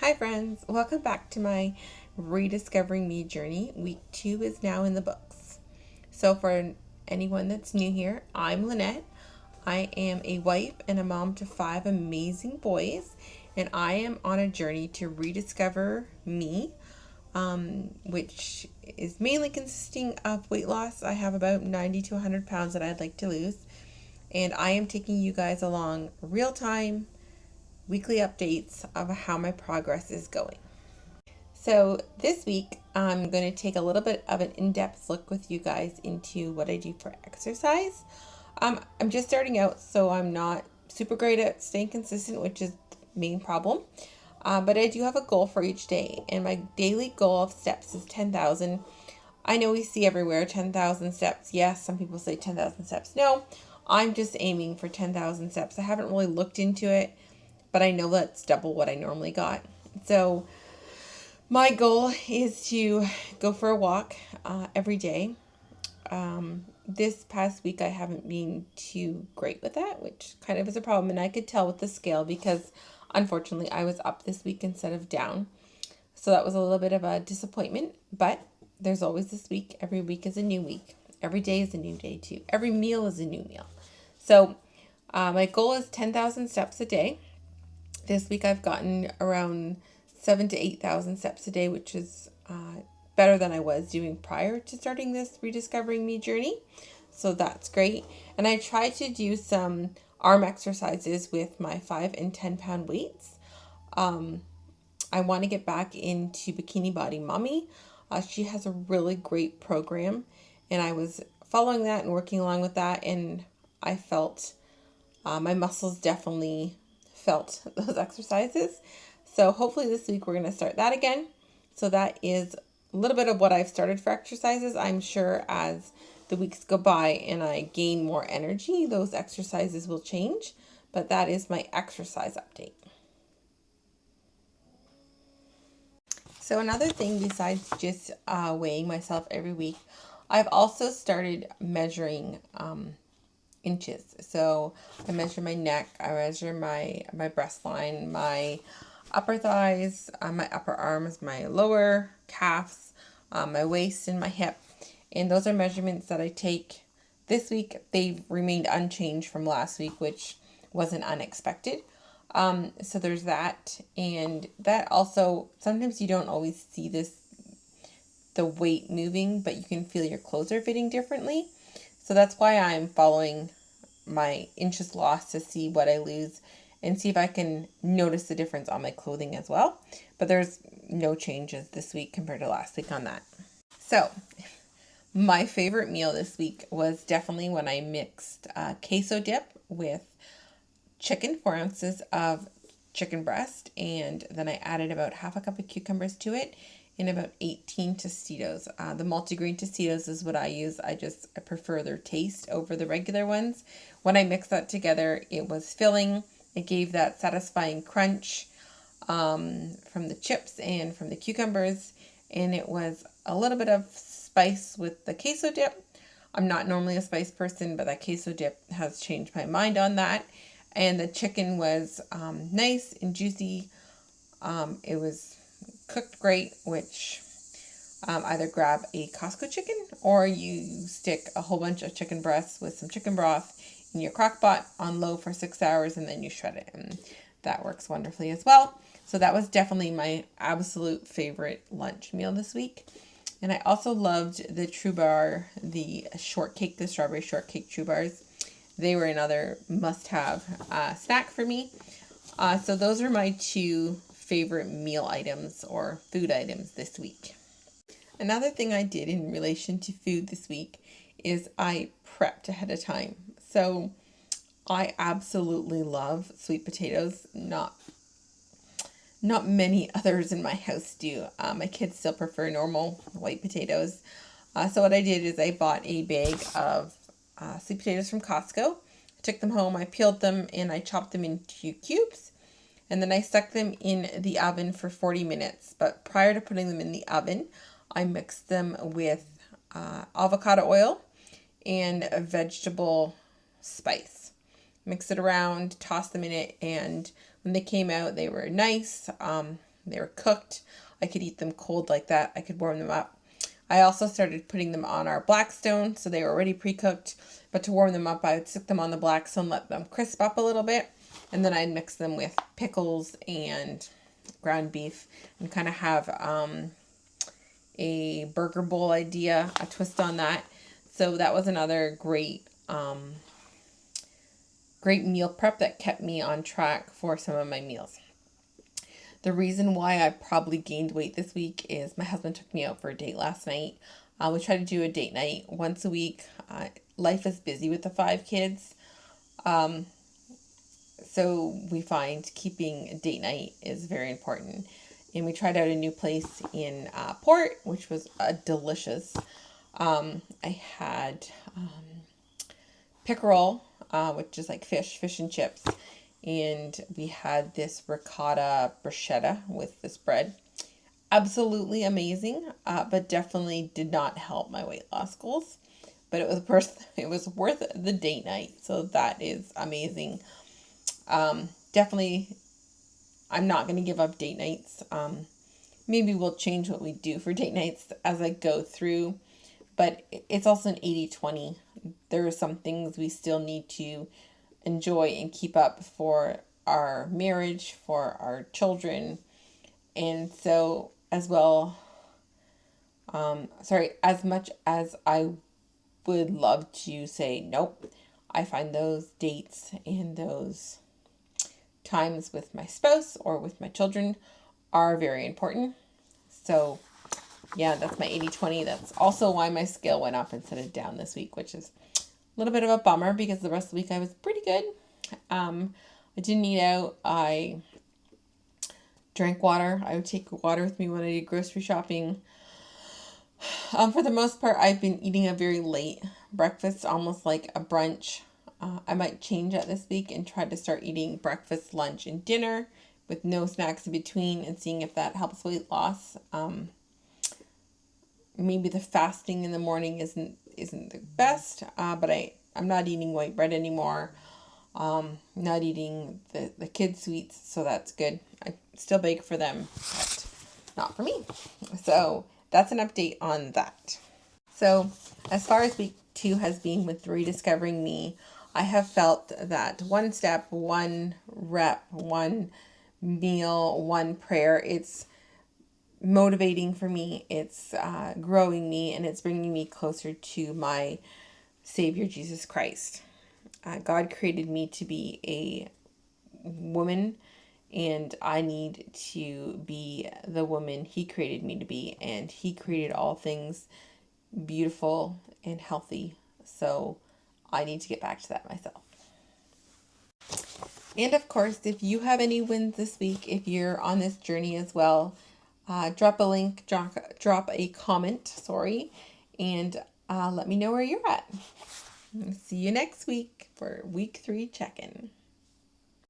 Hi friends, welcome back to my Rediscovering Me journey. Week 2 is now in the books. So for anyone that's new here, I'm Lynette. I am a wife and a mom to 5 amazing boys, and I am on a journey to rediscover me, which is mainly consisting of weight loss. I have about 90 to 100 pounds that I'd like to lose, and I am taking you guys along real time, weekly updates of how my progress is going. So, this week, I'm going to take a little bit of an in depth look with you guys into what I do for exercise. I'm just starting out, so I'm not super great at staying consistent, which is the main problem. But I do have a goal for each day, and my daily goal of steps is 10,000. I know we see everywhere 10,000 steps. Yes, some people say 10,000 steps. No, I'm just aiming for 10,000 steps. I haven't really looked into it, but I know that's double what I normally got. So, my goal is to go for a walk every day. This past week, I haven't been too great with that, which kind of is a problem. And I could tell with the scale because unfortunately, I was up this week instead of down. So that was a little bit of a disappointment. But there's always this week. Every week is a new week. Every day is a new day, too. Every meal is a new meal. So my goal is 10,000 steps a day. This week I've gotten around 7 to 8,000 steps a day, which is better than I was doing prior to starting this Rediscovering Me journey. So that's great. And I try to do some arm exercises with my 5 and 10 pound weights. I want to get back into Bikini Body Mommy. She has a really great program, and I was following that and working along with that, and I felt my muscles definitely felt those exercises. So hopefully this week we're going to start that again. So that is a little bit of what I've started for exercises. I'm sure as the weeks go by and I gain more energy, those exercises will change. But that is my exercise update. So another thing besides just weighing myself every week, I've also started measuring inches. So I measure my neck, I measure my breast line, my upper thighs, my upper arms, my lower calves, my waist, and my hip. And those are measurements that I take this week. They've remained unchanged from last week, which wasn't unexpected. So there's that. And that also, sometimes you don't always see the weight moving, but you can feel your clothes are fitting differently. So that's why I'm following my inches lost to see what I lose and see if I can notice the difference on my clothing as well. But there's no changes this week compared to last week on that. So, my favorite meal this week was definitely when I mixed queso dip with chicken, 4 ounces of chicken breast, and then I added about half a cup of cucumbers to it and about 18 Tostitos. The multigrain Tostitos is what I use. I prefer their taste over the regular ones. When I mixed that together, it was filling. It gave that satisfying crunch from the chips and from the cucumbers, and it was a little bit of spice with the queso dip. I'm not normally a spice person, but that queso dip has changed my mind on that. And the chicken was nice and juicy. It was cooked great, which either grab a Costco chicken or you stick a whole bunch of chicken breasts with some chicken broth in your crock pot on low for 6 hours and then you shred it. And that works wonderfully as well. So that was definitely my absolute favorite lunch meal this week. And I also loved the True Bar, the shortcake, the strawberry shortcake True Bars. They were another must-have snack for me. So those are my two favorite meal items or food items this week. Another thing I did in relation to food this week is I prepped ahead of time. So I absolutely love sweet potatoes. Not many others in my house do. My kids still prefer normal white potatoes. So what I did is I bought a bag of sweet potatoes from Costco. I took them home, I peeled them, and I chopped them into cubes. And then I stuck them in the oven for 40 minutes. But prior to putting them in the oven, I mixed them with avocado oil and a vegetable spice. Mix it around, toss them in it, and when they came out, they were nice, They were cooked. I could eat them cold like that. I could warm them up. I also started putting them on our Blackstone, so they were already pre-cooked. But to warm them up, I would stick them on the Blackstone, let them crisp up a little bit, and then I'd mix them with pickles and ground beef and kind of have a burger bowl idea, a twist on that. So that was another great meal prep that kept me on track for some of my meals. The reason why I probably gained weight this week is my husband took me out for a date last night. We try to do a date night once a week. Life is busy with the 5 kids. So we find keeping a date night is very important. And we tried out a new place in Port, which was delicious. I had pickerel, which is like fish and chips. And we had this ricotta bruschetta with this bread. Absolutely amazing, but definitely did not help my weight loss goals. But it was worth the date night, so that is amazing. Definitely, I'm not going to give up date nights. Maybe we'll change what we do for date nights as I go through, but it's also an 80-20. There are some things we still need to enjoy and keep up for our marriage, for our children, and so as well, as much as I would love to say nope, I find those dates and those times with my spouse or with my children are very important. So yeah, that's my 80-20. That's also why my scale went up instead of down this week, which is a little bit of a bummer because the rest of the week I was pretty good. I didn't eat out. I drank water. I would take water with me when I did grocery shopping. For the most part, I've been eating a very late breakfast, almost like a brunch. I might change that this week and try to start eating breakfast, lunch, and dinner with no snacks in between and seeing if that helps weight loss. Maybe the fasting in the morning isn't the best, but I'm not eating white bread anymore. Not eating the kids' sweets, so that's good. I still bake for them, but not for me. So that's an update on that. So as far as week 2 has been with Rediscovering Me, I have felt that one step, one rep, one meal, one prayer, it's motivating for me, it's growing me, and it's bringing me closer to my Savior, Jesus Christ. God created me to be a woman, and I need to be the woman He created me to be, and He created all things beautiful and healthy, so I need to get back to that myself. And of course, if you have any wins this week, if you're on this journey as well, drop a link, drop a comment, and let me know where you're at. See you next week for week 3 check-in.